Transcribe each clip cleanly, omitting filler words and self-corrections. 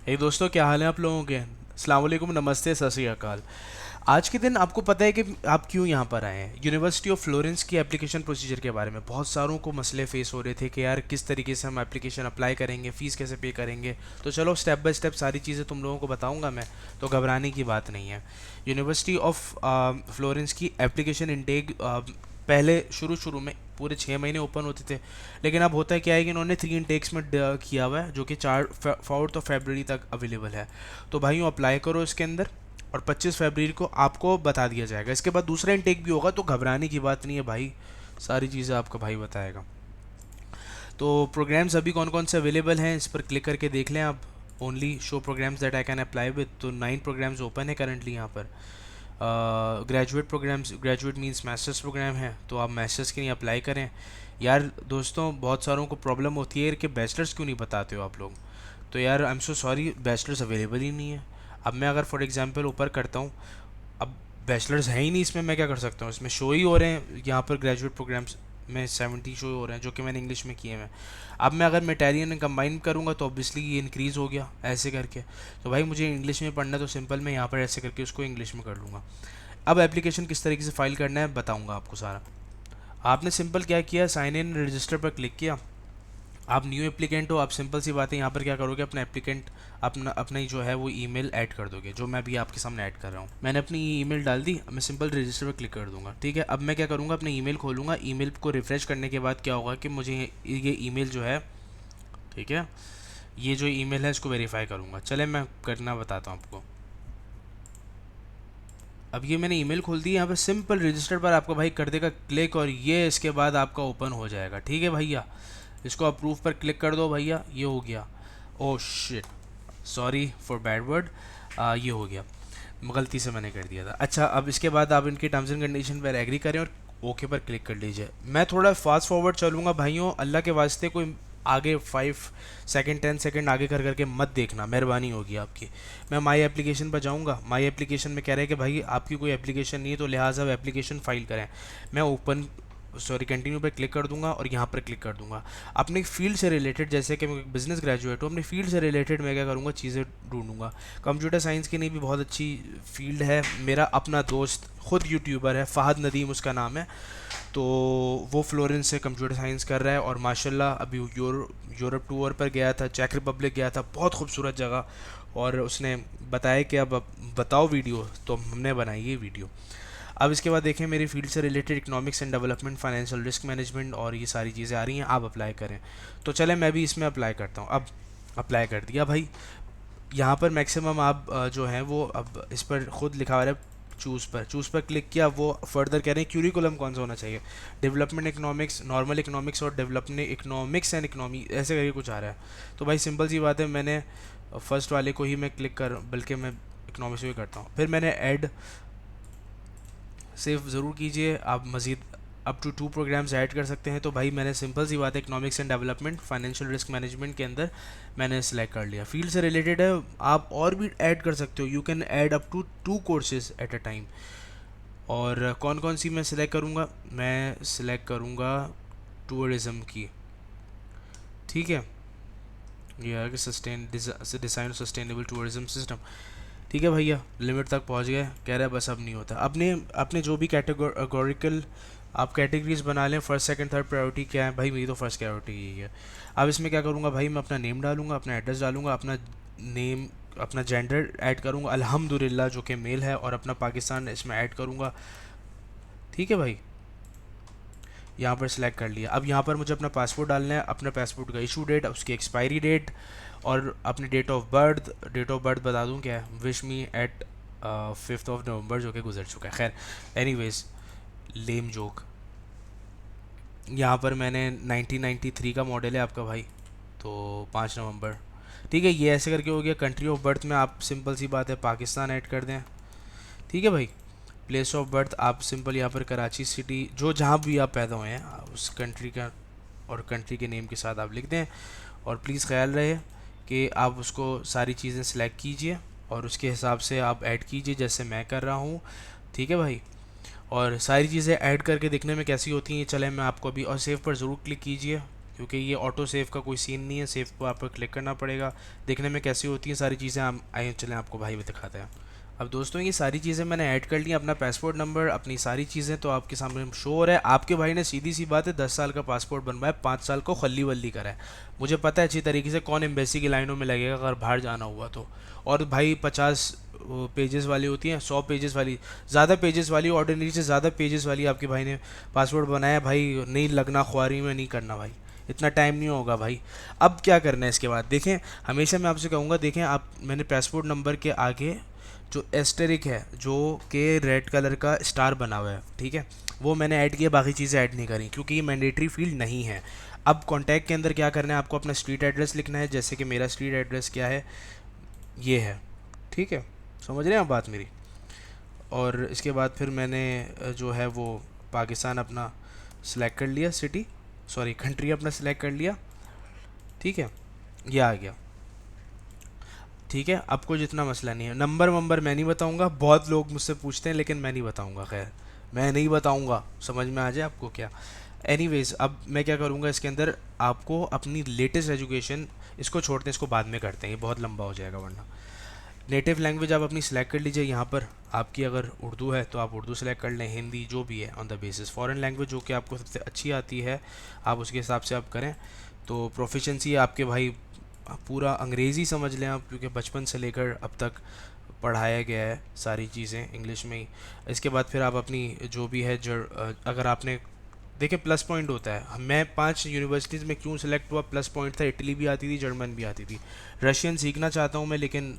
हे दोस्तों, क्या हाल है आप लोगों के। अस्सलाम वालेकुम, नमस्ते, सत श्री अकाल। आज के दिन आपको पता है कि आप क्यों यहाँ पर आए हैं। यूनिवर्सिटी ऑफ फ्लोरेंस की एप्लीकेशन प्रोसीजर के बारे में बहुत सारों को मसले फेस हो रहे थे कि यार किस तरीके से हम एप्लीकेशन अप्लाई करेंगे, फ़ीस कैसे पे करेंगे। तो चलो स्टेप बाय स्टेप सारी चीज़ें तुम लोगों को बताऊंगा मैं, तो घबराने की बात नहीं है। यूनिवर्सिटी ऑफ फ्लोरेंस की एप्लीकेशन इनटेक पहले शुरू शुरू में पूरे 6 महीने ओपन होते थे, लेकिन अब होता है क्या है कि इन्होंने 3 इंटेक्स में किया हुआ है, जो कि 4 4 फरवरी तक अवेलेबल है। तो भाइयों अप्लाई करो इसके अंदर, और 25 फरवरी को आपको बता दिया जाएगा। इसके बाद दूसरा इनटेक भी होगा, तो घबराने की बात नहीं है भाई, सारी चीज़ें आपका भाई बताएगा। तो प्रोग्राम्स अभी कौन कौन से अवेलेबल हैं इस पर क्लिक करके देख लें आप। Only show programmes that I can apply with, तो 9 प्रोग्राम्स ओपन है करंटली यहाँ पर। Graduate programmes, graduate means masters programme है, तो आप मास्टर्स के लिए अप्लाई करें। यार दोस्तों, बहुत सारों को प्रॉब्लम होती है कि बैचलर्स क्यों नहीं बताते हो आप लोग। तो यार I am so sorry, bachelors available ही नहीं है। अब मैं अगर फॉर एग्जांपल ऊपर करता हूँ, अब बैचलर्स है ही नहीं इसमें, मैं क्या कर सकता हूँ। इसमें शो ही हो रहे हैं यहाँ पर ग्रेजुएट प्रोग्राम्स में 70 शो हो रहे हैं, जो कि मैंने इंग्लिश में किए हैं। अब मैं अगर मेटेरियन कंबाइन करूँगा तो ऑब्वियसली ये इंक्रीज़ हो गया ऐसे करके। तो भाई मुझे इंग्लिश में पढ़ना है, तो सिंपल मैं यहाँ पर ऐसे करके उसको इंग्लिश में कर लूँगा। अब एप्लीकेशन किस तरीके से फाइल करना है बताऊँगा आपको सारा। आपने सिंपल क्या किया, साइन इन रजिस्टर पर क्लिक किया। आप न्यू एप्लीकेंट हो, आप सिंपल सी बात है यहाँ पर क्या करोगे, अपना एप्लीकेंट अपना ही जो है वो ईमेल ऐड कर दोगे, जो मैं भी आपके सामने ऐड कर रहा हूँ। मैंने अपनी ईमेल डाल दी, मैं सिंपल रजिस्टर पर क्लिक कर दूंगा। ठीक है, अब मैं क्या करूँगा, अपने ईमेल खोलूँगा। ईमेल को रिफ्रेश करने के बाद क्या होगा कि मुझे ये ईमेल जो है, ठीक है, ये जो ईमेल है इसको वेरीफाई करूँगा। चले मैं करना बताता हूँ आपको। अब ये मैंने ईमेल खोल दी, यहाँ पे सिंपल रजिस्टर पर आपका भाई कर देगा क्लिक, और ये इसके बाद आपका ओपन हो जाएगा। ठीक है भैया, इसको अप्रूव पर क्लिक कर दो भैया, ये हो गया। Oh shit, sorry for bad word, ये हो गया, गलती से मैंने कर दिया था। अच्छा, अब इसके बाद आप इनकी टर्म्स एंड कंडीशन पर एग्री करें और ओके पर क्लिक कर लीजिए। मैं थोड़ा फास्ट फॉरवर्ड चलूँगा भाइयों, अल्लाह के वास्ते कोई आगे 5 सेकेंड 10 सेकेंड आगे कर करके मत देखना, मेहरबानी होगी आपकी। मैं माई एप्लीकेशन पर जाऊँगा। माई एप्लीकेशन में कह रहे हैं कि भाई आपकी कोई एप्लीकेशन नहीं है, तो लिहाजा अब एप्लीकेशन फ़ाइल करें। मैं ओपन सॉरी कंटिन्यू पर क्लिक कर दूंगा और यहाँ पर क्लिक कर दूंगा। अपने फील्ड से रिलेटेड, जैसे कि मैं बिजनेस ग्रेजुएट हूँ, अपने फील्ड से रिलेटेड मैं क्या करूँगा, चीज़ें ढूंढूंगा। कंप्यूटर साइंस की नहीं भी बहुत अच्छी फील्ड है। मेरा अपना दोस्त खुद यूट्यूबर है, फ़हद नदीम उसका नाम है। तो वो फ्लोरेंस से कंप्यूटर साइंस कर रहा है, और माशाल्लाह अभी यूरोप टूर पर गया था, चेक रिपब्लिक गया था, बहुत खूबसूरत जगह। और उसने बताया कि अब बताओ वीडियो, तो हमने बनाई ये वीडियो। अब इसके बाद देखें, मेरी फील्ड से related economics and development, financial risk management और ये सारी चीज़ें आ रही हैं, आप अप्लाई करें। तो चले मैं भी इसमें अप्लाई करता हूँ। अब अप्लाई कर दिया भाई। यहाँ पर मैक्सिमम आप जो हैं वो अब इस पर खुद लिखा हुआ है, चूज़ पर क्लिक किया। वो फर्दर कह रहे हैं क्यूरिकुलम कौन सा होना चाहिए, डेवलपमेंट इकोनॉमिक्स, नॉर्मल इकोनॉमिक्स और डेवलपमेंट इकोनॉमिक्स एंड इकोनॉमी, ऐसे करके कुछ आ रहा है। तो भाई सिंपल सी बात है, मैंने फर्स्ट वाले को ही मैं क्लिक कर, बल्कि मैं इकोनॉमिक्स को ही करता हूँ। फिर मैंने ऐड सेव ज़रूर कीजिए, आप मज़ीद अप टू 2 प्रोग्राम्स ऐड कर सकते हैं। तो भाई मैंने सिंपल सी बात है, economics and development, financial risk management के अंदर मैंने सेलेक्ट कर लिया। फील्ड से रिलेटेड है, आप और भी ऐड कर सकते हो, you can add up to 2 courses at a time. और कौन कौन सी मैं सिलेक्ट करूँगा, मैं सिलेक्ट करूँगा टूरिज़म की। ठीक है, ये है कि डिज़ाइन सस्टेनेबल टूरिज़म सिस्टम। ठीक है भैया, लिमिट तक पहुंच गए, कह रहा है बस अब नहीं होता। अपने अपने जो भी कैटेगोरिकल आप कैटेगरीज बना लें, फर्स्ट सेकंड थर्ड प्रायोरिटी क्या है भाई, मेरी तो फर्स्ट प्रायोरिटी यही है। अब इसमें क्या करूँगा भाई, मैं अपना नेम डालूंगा, अपना एड्रेस डालूंगा, अपना नेम, अपना जेंडर ऐड करूँगा अल्हम्दुलिल्लाह जो कि मेल है, और अपना पाकिस्तान इसमें ऐड करूँगा। ठीक है भाई, यहाँ पर सिलेक्ट कर लिया। अब यहाँ पर मुझे अपना पासपोर्ट डालना है, अपना पासपोर्ट का इशू डेट, उसकी एक्सपायरी डेट, और अपनी डेट ऑफ बर्थ बता दूँ क्या है, विश मी एट 5 नवंबर, जो कि गुजर चुका है। खैर एनीवेज, लेम जोक। यहाँ पर मैंने 1993 का मॉडल है आपका भाई, तो 5 नवंबर। ठीक है, ये ऐसे करके हो गया। कंट्री ऑफ बर्थ में आप सिंपल सी बात है पाकिस्तान ऐड कर दें। ठीक है भाई, प्लेस ऑफ बर्थ आप सिंपल यहाँ पर कराची सिटी, जो जहाँ भी आप पैदा हुए हैं उस कंट्री का, और कंट्री के नेम के साथ आप लिख दें। और प्लीज़ ख्याल रहे कि आप उसको सारी चीज़ें सिलेक्ट कीजिए और उसके हिसाब से आप ऐड कीजिए, जैसे मैं कर रहा हूँ। ठीक है भाई, और सारी चीज़ें ऐड करके देखने में कैसी होती हैं, चले मैं आपको अभी, और सेव पर ज़रूर क्लिक कीजिए। क्योंकि ये ऑटो सेव का कोई सीन नहीं है, सेव को आपको क्लिक करना पड़ेगा। देखने में कैसी होती हैं सारी चीज़ें, हम आइए चलें आपको भाई भी दिखाते हैं। अब दोस्तों ये सारी चीज़ें मैंने ऐड कर ली, अपना पासपोर्ट नंबर, अपनी सारी चीज़ें तो आपके सामने शो हो रहा है। आपके भाई ने सीधी सी बात है 10 साल का पासपोर्ट बनवाया, 5 साल को खल्ली वल्ली करा है। मुझे पता है अच्छी तरीके से कौन एम्बेसी की लाइनों में लगेगा अगर बाहर जाना हुआ तो। और भाई 50 पेजेस वाली होती हैं, 100 पेजेस वाली, ज़्यादा पेजेस वाली, ऑर्डिनरी से ज़्यादा पेजेस वाली आपके भाई ने पासपोर्ट बनाया भाई। नहीं लगना ख्वारी में, नहीं करना भाई, इतना टाइम नहीं होगा भाई। अब क्या करना है इसके बाद, देखें हमेशा मैं आपसे कहूँगा, देखें आप, मैंने पासपोर्ट नंबर के आगे जो एस्टेरिक है, जो कि रेड कलर का स्टार बना हुआ है, ठीक है, वो मैंने ऐड किया, बाकी चीज़ें ऐड नहीं करी क्योंकि ये मैंडेटरी फील्ड नहीं है। अब कॉन्टैक्ट के अंदर क्या करना है, आपको अपना स्ट्रीट एड्रेस लिखना है, जैसे कि मेरा स्ट्रीट एड्रेस क्या है, ये है, ठीक है, समझ रहे हैं आप बात मेरी। और इसके बाद फिर मैंने जो है वो पाकिस्तान अपना सिलेक्ट कर लिया, सिटी सॉरी कंट्री अपना सिलेक्ट कर लिया, ठीक है, ये आ गया, ठीक है। आपको जितना मसला नहीं है, नंबर वंबर मैं नहीं बताऊंगा, बहुत लोग मुझसे पूछते हैं लेकिन मैं नहीं बताऊंगा, खैर मैं नहीं बताऊंगा, समझ में आ जाए आपको क्या। एनीवेज अब मैं क्या करूंगा इसके अंदर, आपको अपनी लेटेस्ट एजुकेशन, इसको छोड़ते हैं, इसको बाद में करते हैं, ये बहुत लंबा हो जाएगा वरना। नेटिव लैंग्वेज आप अपनी सेलेक्ट कर लीजिए, यहाँ पर आपकी अगर उर्दू है तो आप उर्दू सेलेक्ट कर लें, हिंदी जो भी है on the basis. Foreign language जो कि आपको सबसे अच्छी आती है आप उसके हिसाब से आप करें। तो प्रोफिशेंसी आपके भाई पूरा अंग्रेज़ी समझ लें आप, क्योंकि बचपन से लेकर अब तक पढ़ाया गया है सारी चीज़ें इंग्लिश में ही। इसके बाद फिर आप अपनी जो भी है अगर आपने देखिए प्लस पॉइंट होता है, मैं 5 यूनिवर्सिटीज़ में क्यों सिलेक्ट हुआ, प्लस पॉइंट था, इटली भी आती थी, जर्मन भी आती थी। रशियन सीखना चाहता हूँ मैं, लेकिन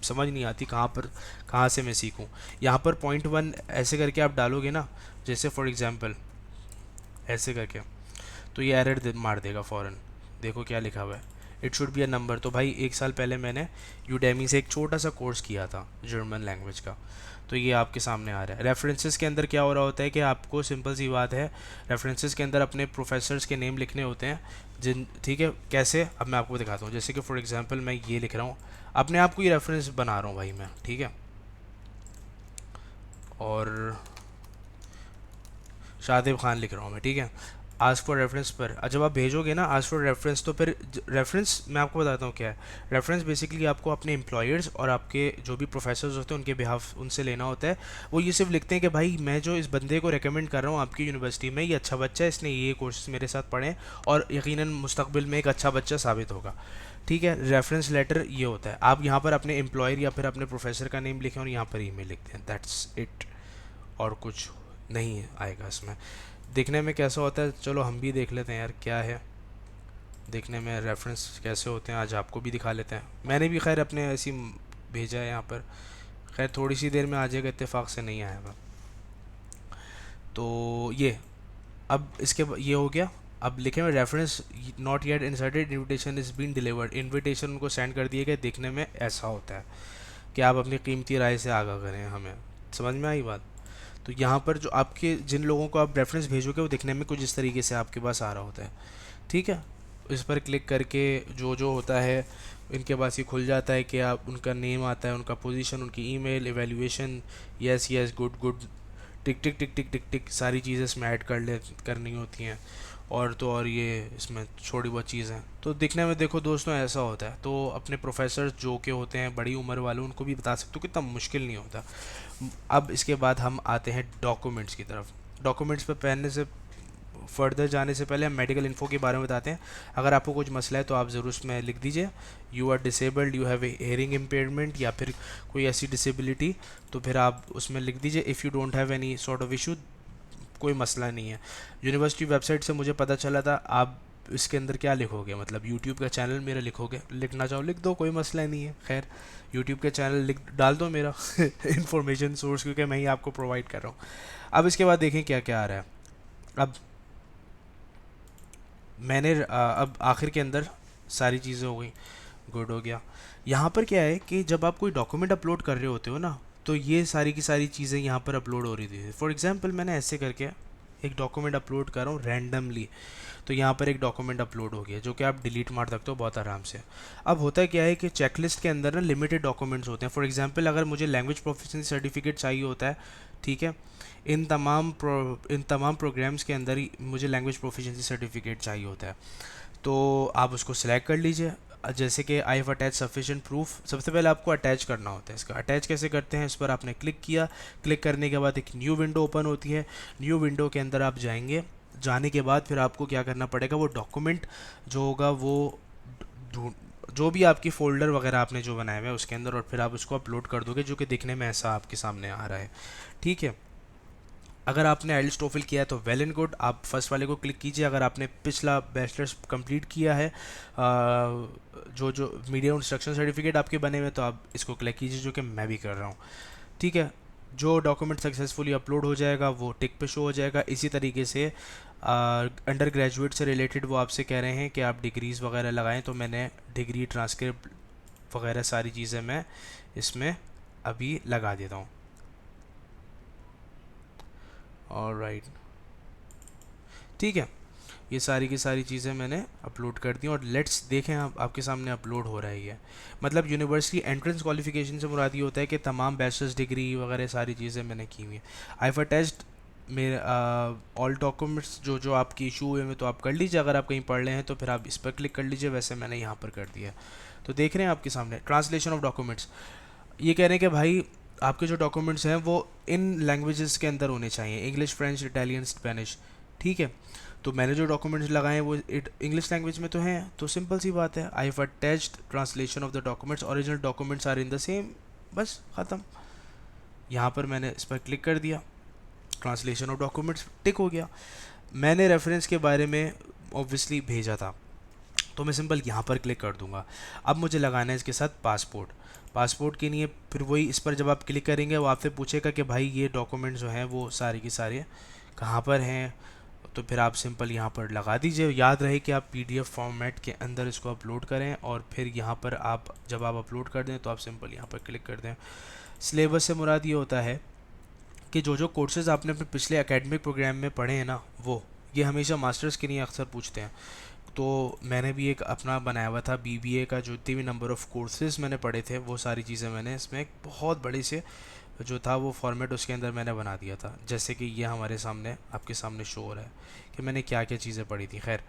समझ नहीं आती कहाँ से मैं सीखूँ। यहाँ पर .1 ऐसे करके आप डालोगे ना, जैसे फॉर एग्ज़ाम्पल ऐसे करके, तो ये एरर मार देगा फ़ौरन। देखो क्या लिखा हुआ है, it should be a number. तो भाई 1 साल पहले मैंने यूडेमी से एक छोटा सा कोर्स किया था जर्मन लैंग्वेज का, तो ये आपके सामने आ रहा है। रेफरेंसेस के अंदर क्या हो रहा होता है कि आपको सिंपल सी बात है, रेफरेंसेस के अंदर अपने प्रोफेसर्स के नेम लिखने होते हैं, जिन, ठीक है, कैसे, अब मैं आपको दिखाता हूँ। जैसे कि फॉर एग्जांपल मैं ये लिख रहा हूँ, अपने आप को ही रेफरेंस बना रहा हूँ भाई मैं, ठीक है, और शादिब खान लिख रहा हूँ मैं, ठीक है। आस्क फॉर रेफरेंस पर जब आप भेजोगे ना आस्क फॉर रेफरेंस, तो फिर रेफरेंस मैं आपको बताता हूँ क्या है। रेफरेंस बेसिकली आपको अपने एम्प्लॉयर्स और आपके जो भी प्रोफेसर्स होते हैं उनके बिहाफ उनसे लेना होता है। वो ये सिर्फ लिखते हैं कि भाई मैं जो इस बंदे को रेकमेंड कर रहा हूँ आपकी यूनिवर्सिटी में, ये अच्छा बच्चा है, इसने ये कोर्सेज मेरे साथ पढ़े और यकीनन मुस्तकबिल में एक अच्छा बच्चा साबित होगा, ठीक है। रेफरेंस लेटर ये होता है, आप यहाँ पर अपने एम्प्लॉयर या फिर अपने प्रोफेसर का नेम लिखें और यहाँ पर ईमेल लिखते हैं, दैट्स इट, और कुछ नहीं आएगा इसमें। देखने में कैसा होता है, चलो हम भी देख लेते हैं यार क्या है देखने में रेफरेंस कैसे होते हैं, आज आपको भी दिखा लेते हैं। मैंने भी खैर अपने ऐसी भेजा है यहाँ पर, खैर थोड़ी सी देर में आ जाएगा, इत्तेफाक से नहीं आएगा। तो ये अब ये हो गया। अब लिखे हुए reference not yet inserted, invitation is been delivered, invitation उनको सेंड कर दिए गए। देखने में ऐसा होता है कि आप अपनी कीमती राय से आगाह करें हमें, समझ में आई बात। तो यहाँ पर जो आपके जिन लोगों को आप रेफरेंस भेजोगे वो दिखने में कुछ इस तरीके से आपके पास आ रहा होता है, ठीक है। इस पर क्लिक करके जो जो होता है इनके पास ये खुल जाता है कि आप उनका नेम आता है, उनका पोजीशन, उनकी email, evaluation, yes yes, good good, tick tick tick tick tick tick, सारी चीज़ें इसमें ऐड करनी होती हैं। और तो और ये इसमें छोटी बहुत चीज़ें तो दिखने में देखो दोस्तों ऐसा होता है। तो अपने प्रोफेसर जो के होते हैं बड़ी उम्र वाले, उनको भी बता सकते हो, कितना मुश्किल नहीं होता। अब इसके बाद हम आते हैं डॉक्यूमेंट्स की तरफ। डॉक्यूमेंट्स पे पहनने से फर्दर जाने से पहले हम मेडिकल इन्फो के बारे में बताते हैं। अगर आपको कुछ मसला है तो आप ज़रूर उसमें लिख दीजिए, you are disabled, you have a hearing impairment या फिर कोई ऐसी डिसेबिलिटी, तो फिर आप उसमें लिख दीजिए if you don't have any sort of issue, कोई मसला नहीं है। यूनिवर्सिटी वेबसाइट से मुझे पता चला था, आप इसके अंदर क्या लिखोगे, मतलब यूट्यूब का चैनल मेरा लिखोगे, लिखना चाहो लिख दो, कोई मसला नहीं है। खैर यूट्यूब का चैनल लिख डाल दो मेरा इंफॉर्मेशन सोर्स, क्योंकि मैं ही आपको प्रोवाइड कर रहा हूँ। अब इसके बाद देखें क्या क्या आ रहा है। अब मैंने अब आखिर के अंदर सारी चीज़ें हो गई, गुड हो गया। यहाँ पर क्या है कि जब आप कोई डॉक्यूमेंट अपलोड कर रहे होते हो ना, तो ये सारी की सारी चीज़ें यहाँ पर अपलोड हो रही थी। फॉर एग्जांपल मैंने ऐसे करके एक डॉक्यूमेंट अपलोड कर रहा हूँ रैंडमली, तो यहाँ पर एक डॉक्यूमेंट अपलोड हो गया जो कि आप डिलीट मार सकते हो बहुत आराम से। अब होता है क्या है कि चेकलिस्ट के अंदर ना लिमिटेड डॉक्यूमेंट्स होते हैं। फॉर एग्जांपल अगर मुझे लैंग्वेज प्रोफिशिएंसी सर्टिफिकेट चाहिए होता है, ठीक है, इन तमाम प्रोग्राम्स के अंदर ही मुझे लैंग्वेज प्रोफिशिएंसी सर्टिफिकेट चाहिए होता है। तो आप उसको सिलेक्ट कर लीजिए। जैसे कि I have attach sufficient proof, सबसे पहले आपको अटैच करना होता है। इसका अटैच कैसे करते हैं, इस पर आपने क्लिक किया। क्लिक करने के बाद एक न्यू विंडो ओपन होती है। न्यू विंडो के अंदर आप जाएंगे। जाने के बाद फिर आपको क्या करना पड़ेगा, वो डॉक्यूमेंट जो होगा वो ढूंढ जो भी आपकी फ़ोल्डर वगैरह आपने जो बनाए हुए हैं उसके अंदर, और फिर आप उसको अपलोड कर दोगे, जो कि दिखने में ऐसा आपके सामने आ रहा है। ठीक है। अगर आपने आइल्स टोफल किया है तो वेल एंड गुड, आप फर्स्ट वाले को क्लिक कीजिए। अगर आपने पिछला बैचलर्स कंप्लीट किया है, जो जो मीडिया इंस्ट्रक्शन सर्टिफिकेट आपके बने हुए हैं, तो आप इसको क्लिक कीजिए, जो कि मैं भी कर रहा हूँ। ठीक है। जो डॉक्यूमेंट सक्सेसफुली अपलोड हो जाएगा वो टिक पे शो हो जाएगा। इसी तरीके से अंडर ग्रेजुएट से रिलेटेड वो आपसे कह रहे हैं कि आप डिग्रीज़ वगैरह लगाएं, तो मैंने डिग्री ट्रांसक्रिप्ट वगैरह सारी चीज़ें मैं इसमें अभी लगा देता हूँ। ऑलराइट, ठीक है। ये सारी की सारी चीज़ें मैंने अपलोड कर दी और लेट्स देखें आपके सामने अपलोड हो रहा है ये। मतलब यूनिवर्सिटी एंट्रेंस क्वालिफिकेशन से मुराद ये होता है कि तमाम बैचलर्स डिग्री वगैरह सारी चीज़ें मैंने की हुई हैं। आई हैव अटैच्ड मेरे ऑल डॉक्यूमेंट्स जो जो आपकी इशू हुए हैं तो आप कर लीजिए। अगर आप कहीं पढ़ रहे हैं तो फिर आप इस पर क्लिक कर लीजिए, वैसे मैंने यहाँ पर कर दिया। तो देख रहे हैं आपके सामने ट्रांसलेशन ऑफ डॉक्यूमेंट्स। ये कह रहे हैं कि भाई आपके जो डॉक्यूमेंट्स हैं वो इन लैंग्वेजेस के अंदर होने चाहिए, इंग्लिश, फ्रेंच, इटालियन, स्पेनिश। ठीक है। तो मैंने जो डॉक्यूमेंट्स लगाए हैं वो इंग्लिश लैंग्वेज में तो हैं, तो सिंपल सी बात है, I have attached translation of the documents, original documents are in the same. बस ख़त्म। यहाँ पर मैंने इस पर क्लिक कर दिया, ट्रांसलेशन ऑफ डॉक्यूमेंट्स टिक हो गया। मैंने रेफरेंस के बारे में ऑब्वियसली भेजा था, तो मैं सिंपल यहाँ पर क्लिक कर दूंगा। अब मुझे लगाना है इसके साथ पासपोर्ट। पासपोर्ट के लिए फिर वही, इस पर जब आप क्लिक करेंगे वो आपसे पूछेगा कि भाई ये डॉक्यूमेंट जो हैं वो सारे के सारे कहाँ पर हैं। तो फिर आप सिंपल यहाँ पर लगा दीजिए। याद रहे कि आप पीडीएफ फॉर्मेट के अंदर इसको अपलोड करें, और फिर यहाँ पर आप जब आप अपलोड कर दें तो आप सिंपल यहाँ पर क्लिक कर दें। सिलेबस से मुराद ये होता है कि जो जो कोर्सेज़ आपने अपने पिछले एकेडमिक प्रोग्राम में पढ़े हैं ना, वो ये हमेशा मास्टर्स के लिए अक्सर पूछते हैं। तो मैंने भी एक अपना बनाया हुआ था बीबीए का, जो जितने भी नंबर ऑफ़ कोर्सेज़ मैंने पढ़े थे वो सारी चीज़ें मैंने इसमें एक बहुत बड़ी से जो था वो फॉर्मेट उसके अंदर मैंने बना दिया था। जैसे कि ये हमारे सामने आपके सामने शो हो रहा है कि मैंने क्या क्या चीज़ें पढ़ी थी। खैर,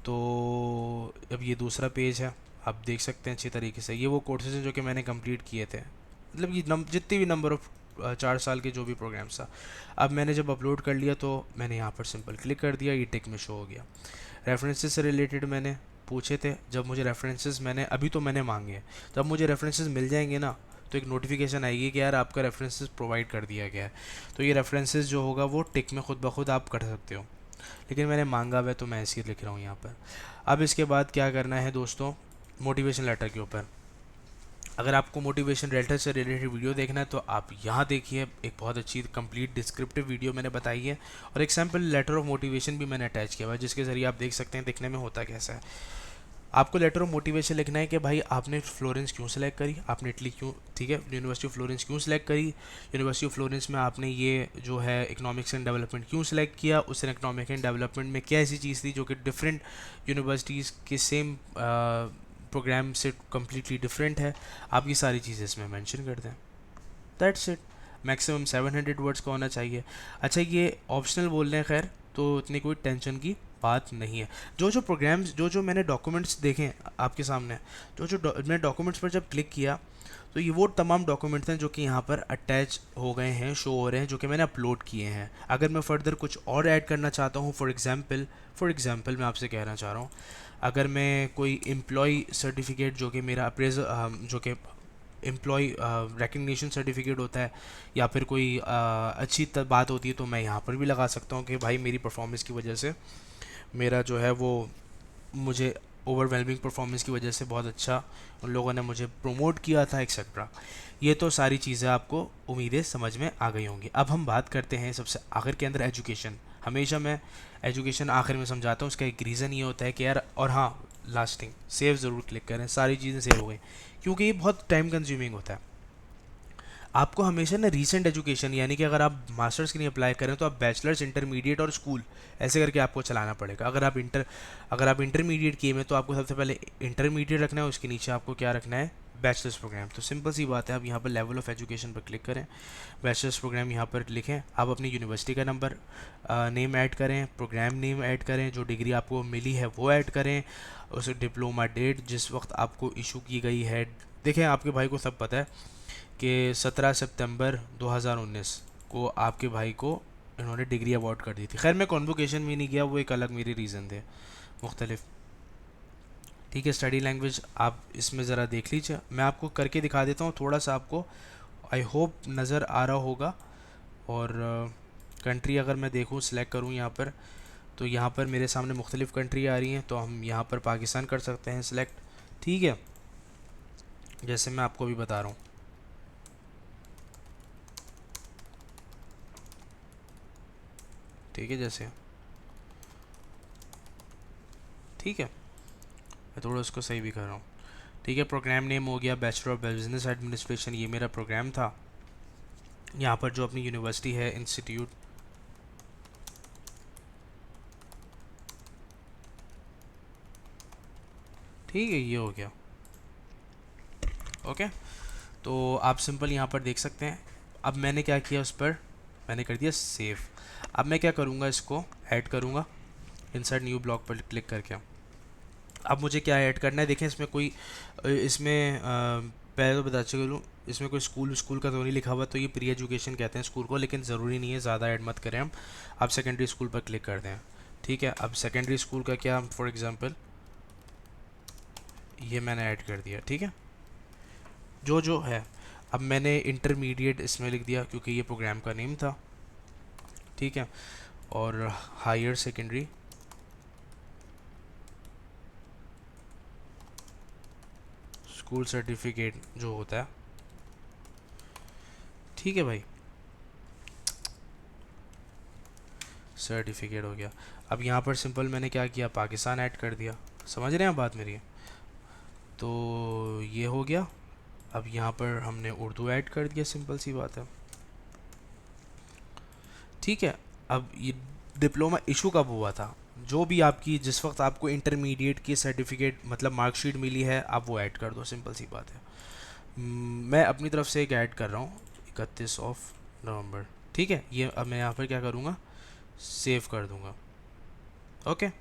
तो अब ये दूसरा पेज है, आप देख सकते हैं अच्छी तरीके से। ये वो कोर्सेज हैं जो कि मैंने कंप्लीट किए थे, मतलब ये जितने भी नंबर ऑफ़ 4 साल के जो भी प्रोग्राम्स था। अब मैंने जब अपलोड कर लिया तो मैंने यहाँ पर सिंपल क्लिक कर दिया, ये टिक में शो हो गया। रेफरेंसेस से रिलेटेड मैंने पूछे थे, जब मुझे रेफरेंसेस मैंने अभी तो मैंने मांगे हैं, जब मुझे रेफरेंसेस मिल जाएंगे ना तो एक नोटिफिकेशन आएगी कि यार आपका रेफरेंसेस प्रोवाइड कर दिया गया है। तो ये रेफरेंसेस जो होगा वो टिक में खुद ब खुद आप कर सकते हो, लेकिन मैंने मांगा हुआ है तो मैं ऐसे ही लिख रहा हूँ यहाँ पर। अब इसके बाद क्या करना है दोस्तों, मोटिवेशन लेटर के ऊपर। अगर आपको मोटिवेशन लेटर से रिलेटेड वीडियो देखना है तो आप यहाँ देखिए, एक बहुत अच्छी कंप्लीट डिस्क्रिप्टिव वीडियो मैंने बताई है, और एक सैम्पल लेटर ऑफ मोटिवेशन भी मैंने अटैच किया हुआ है, जिसके ज़रिए आप देख सकते हैं दिखने में होता कैसा है। आपको लेटर ऑफ मोटिवेशन लिखना है कि भाई आपने फ्लोरेंस क्यों सेलेक्ट करी, आपने इटली क्यों, ठीक है, यूनिवर्सिटी ऑफ फ्लोरेंस क्यों सेलेक्ट करी, यूनिवर्सिटी ऑफ फ्लोरेंस में आपने ये जो है इकोनॉमिक्स एंड डेवलपमेंट क्यों सेलेक्ट किया, उस इकोनॉमिक एंड डेवलपमेंट में क्या ऐसी चीज़ थी जो कि डिफरेंट यूनिवर्सिटीज़ के सेम प्रोग्राम से कम्प्लीटली डिफरेंट है। आप ये सारी चीज़ें इसमें मेंशन कर दें। That's it. मैक्सिमम 700 वर्ड्स का होना चाहिए। अच्छा, ये ऑप्शनल बोल रहे हैं, खैर तो इतनी कोई टेंशन की बात नहीं है। जो जो प्रोग्राम्स, जो जो मैंने डॉक्यूमेंट्स देखे आपके सामने, जो जो मैंने डॉक्यूमेंट्स पर जब क्लिक किया तो ये वो तमाम डॉक्यूमेंट्स हैं जो कि यहाँ पर अटैच हो गए हैं, शो हो रहे हैं, जो कि मैंने अपलोड किए हैं। अगर मैं फर्दर कुछ और ऐड करना चाहता हूँ, फॉर एग्जांपल मैं आपसे कहना चाह रहा हूँ, अगर मैं कोई एम्प्लॉय सर्टिफिकेट जो कि मेरा अप्रेजल जो कि एम्प्लॉय रिकग्निशन सर्टिफिकेट होता है, या फिर कोई अच्छी बात होती है, तो मैं यहाँ पर भी लगा सकता हूँ कि भाई मेरी परफॉर्मेंस की वजह से मेरा जो है वो, मुझे ओवरवेलमिंग परफॉर्मेंस की वजह से बहुत अच्छा उन लोगों ने मुझे प्रमोट किया था, एक्सेट्रा। ये तो सारी चीज़ें आपको उम्मीदें समझ में आ गई होंगी। अब हम बात करते हैं सबसे आखिर के अंदर, एजुकेशन। हमेशा मैं एजुकेशन आखिर में समझाता हूँ, उसका एक रीज़न ये होता है कि यार, और हाँ, लास्टिंग सेव ज़रूर क्लिक करें, सारी चीज़ें सेव हो गई, क्योंकि ये बहुत टाइम कंज्यूमिंग होता है। आपको हमेशा ना रीसेंट एजुकेशन, यानी कि अगर आप मास्टर्स के लिए अप्लाई करें तो आप बैचलर्स, इंटरमीडिएट और स्कूल ऐसे करके आपको चलाना पड़ेगा। अगर आप इंटरमीडिएट किए में तो आपको सबसे पहले इंटरमीडिएट रखना है, उसके नीचे आपको क्या रखना है, बैचलर्स प्रोग्राम। तो सिंपल सी बात है, आप यहाँ पर लेवल ऑफ एजुकेशन पर क्लिक करें, बैचलर्स प्रोग्राम यहाँ पर लिखें, आप अपनी यूनिवर्सिटी का नंबर नेम ऐड करें, प्रोग्राम नेम ऐड करें, जो डिग्री आपको मिली है वो ऐड करें, उस डिप्लोमा डेट जिस वक्त आपको इशू की गई है। देखें, आपके भाई को सब पता है कि 17 सितंबर 2019 को आपके भाई को इन्होंने डिग्री अवार्ड कर दी थी। खैर मैं कॉन्वोकेशन में नहीं गया, वो एक अलग मेरे रीज़न थे मुख्तलिफ। ठीक है, स्टडी लैंग्वेज आप इसमें ज़रा देख लीजिए, मैं आपको करके दिखा देता हूँ थोड़ा सा, आपको आई होप नज़र आ रहा होगा। और कंट्री अगर मैं देखूँ, सिलेक्ट करूँ यहाँ पर, तो यहाँ पर मेरे सामने मुख्तलिफ़ कंट्री आ रही हैं, तो हम यहाँ पर पाकिस्तान कर सकते हैं सिलेक्ट। ठीक है, जैसे मैं आपको भी बता रहा हूँ। ठीक है, जैसे ठीक है, मैं थोड़ा उसको सही भी कर रहा हूँ। ठीक है, प्रोग्राम नेम हो गया बैचलर ऑफ बिजनेस एडमिनिस्ट्रेशन, ये मेरा प्रोग्राम था। यहाँ पर जो अपनी यूनिवर्सिटी है, इंस्टीट्यूट, ठीक है, ये हो गया। ओके, तो आप सिंपल यहाँ पर देख सकते हैं। अब मैंने क्या किया, उस पर मैंने कर दिया सेव। अब मैं क्या करूँगा, इसको ऐड करूँगा इंसर्ट न्यू ब्लॉक पर क्लिक करके। अब मुझे क्या ऐड करना है, देखें इसमें कोई इसमें पहले तो बता चलूँ, इसमें कोई स्कूल का तो नहीं लिखा हुआ, तो ये प्री एजुकेशन कहते हैं स्कूल को, लेकिन ज़रूरी नहीं है, ज़्यादा ऐड मत करें हम। आप सेकेंडरी स्कूल पर क्लिक कर दें। ठीक है, अब सेकेंडरी स्कूल का क्या, फॉर एग्ज़ाम्पल ये मैंने ऐड कर दिया। ठीक है, जो है, अब मैंने इंटरमीडिएट इसमें लिख दिया क्योंकि ये प्रोग्राम का नेम था। ठीक है, और हायर सेकेंडरी स्कूल सर्टिफिकेट जो होता है। ठीक है भाई, सर्टिफिकेट हो गया। अब यहाँ पर सिंपल मैंने क्या किया, पाकिस्तान ऐड कर दिया। समझ रहे हैं आप बात मेरी? तो ये हो गया। अब यहाँ पर हमने उर्दू ऐड कर दिया, सिंपल सी बात है। ठीक है, अब ये डिप्लोमा इशू कब हुआ था, जो भी आपकी जिस वक्त आपको इंटरमीडिएट की सर्टिफिकेट मतलब मार्कशीट मिली है, आप वो ऐड कर दो, सिंपल सी बात है। मैं अपनी तरफ से एक ऐड कर रहा हूँ, 31 नवंबर। ठीक है, ये अब मैं यहाँ पर क्या करूँगा, सेव कर दूँगा। ओके,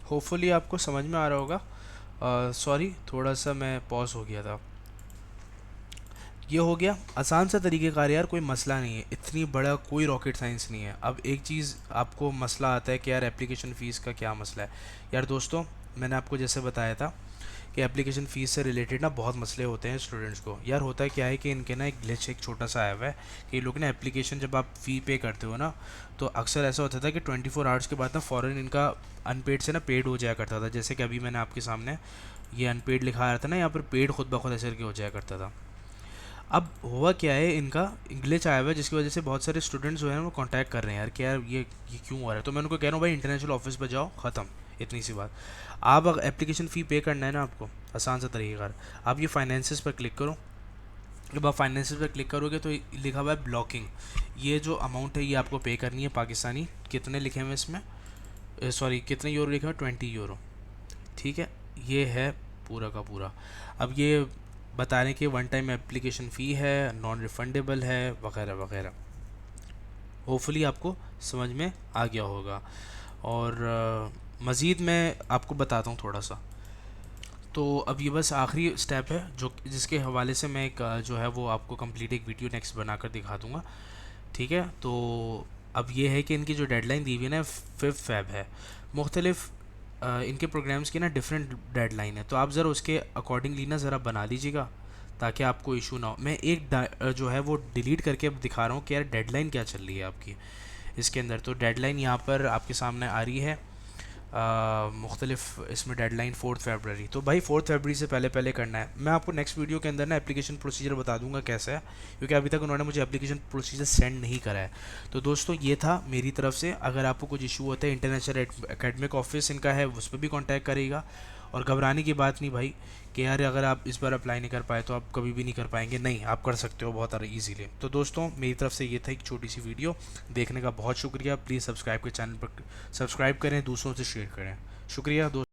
होपफुली आपको समझ में आ रहा होगा। सॉरी, थोड़ा सा मैं पॉज हो गया था। ये हो गया आसान सा तरीक़ेकार यार, कोई मसला नहीं है, इतनी बड़ा कोई रॉकेट साइंस नहीं है। अब एक चीज़ आपको मसला आता है कि यार एप्लीकेशन फ़ीस का क्या मसला है। यार दोस्तों, मैंने आपको जैसे बताया था कि एप्लीकेशन फ़ीस से रिलेटेड ना बहुत मसले होते हैं स्टूडेंट्स को। यार होता है क्या है कि इनके ना एक ग्लिच एक छोटा सा आया हुआ है कि लोग ना एप्लीकेशन जब आप फ़ी पे करते हो ना, तो अक्सर ऐसा होता था कि 24 आवर्स के बाद ना फ़ौरन इनका अनपेड से ना पेड हो जाया करता था। जैसे कि अभी मैंने आपके सामने ये अनपेड लिखा रहा था ना, यहाँ पर पेड खुद ब खुद ऐसे करके हो जाया करता था। अब हुआ क्या है, इनका ग्लिच आया हुआ है जिसकी वजह से बहुत सारे स्टूडेंट्स जो हैं वो कांटेक्ट कर रहे हैं यार कि यार ये क्यों हो रहा है। तो मैं उनको कह रहा हूँ भाई इंटरनेशनल ऑफिस पर जाओ, ख़त्म, इतनी सी बात। आप अगर एप्लीकेशन फ़ी पे करना है ना आपको, आसान सा तरीक़ेकार, आप ये फाइनेंसिस पर क्लिक करो। जब आप फाइनेंसिस पर क्लिक करोगे तो लिखा हुआ है ब्लॉकिंग। ये जो अमाउंट है ये आपको पे करनी है पाकिस्तानी, कितने लिखे हुए इसमें, सॉरी कितने यूरो लिखे हुए, 20 यूरो। ठीक है, ये है पूरा का पूरा। अब ये बता रहे हैं कि वन टाइम एप्लीकेशन फ़ी है, नॉन रिफंडेबल है, वगैरह वगैरह। होपफुली आपको समझ में आ गया होगा। और मज़ीद मैं आपको बताता हूँ थोड़ा सा। तो अब ये बस आखिरी स्टेप है जो जिसके हवाले से मैं एक जो है वो आपको कंप्लीट एक वीडियो नेक्स्ट बनाकर दिखा दूँगा। ठीक है, तो अब ये है कि इनकी जो डेडलाइन दी हुई है ना 5 फ़ेब है। मुख्तलिफ इनके प्रोग्राम्स की ना डिफरेंट डेडलाइन है, तो आप ज़रा उसके अकॉर्डिंगली ना ज़रा बना लीजिएगा ताकि आपको इशू ना हो। मैं एक जो है वो डिलीट करके अब दिखा रहा हूँ कि यार डेडलाइन क्या चल रही है आपकी इसके अंदर। तो डेडलाइन यहाँ पर आपके सामने आ रही है, मुख्तलिफ इसमें डेडलाइन 4 फरवरी। तो भाई 4 फरवरी से पहले पहले करना है। मैं आपको नेक्स्ट वीडियो के अंदर ना एप्लीकेशन प्रोसीजर बता दूंगा कैसे है, क्योंकि अभी तक उन्होंने मुझे एप्लीकेशन प्रोसीजर सेंड नहीं करा है। तो दोस्तों ये था मेरी तरफ से। अगर आपको कुछ इशू होता है, इंटरनेशनल एकेडमिक ऑफिस इनका है, उस पर भी कॉन्टैक्ट करेगा। और घबराने की बात नहीं भाई कि यार अगर आप इस बार अप्लाई नहीं कर पाए तो आप कभी भी नहीं कर पाएंगे, नहीं, आप कर सकते हो बहुत ईजीली। तो दोस्तों मेरी तरफ से ये था एक छोटी सी वीडियो, देखने का बहुत शुक्रिया। प्लीज़ सब्सक्राइब के चैनल पर सब्सक्राइब करें, दूसरों से शेयर करें। शुक्रिया दोस्तों।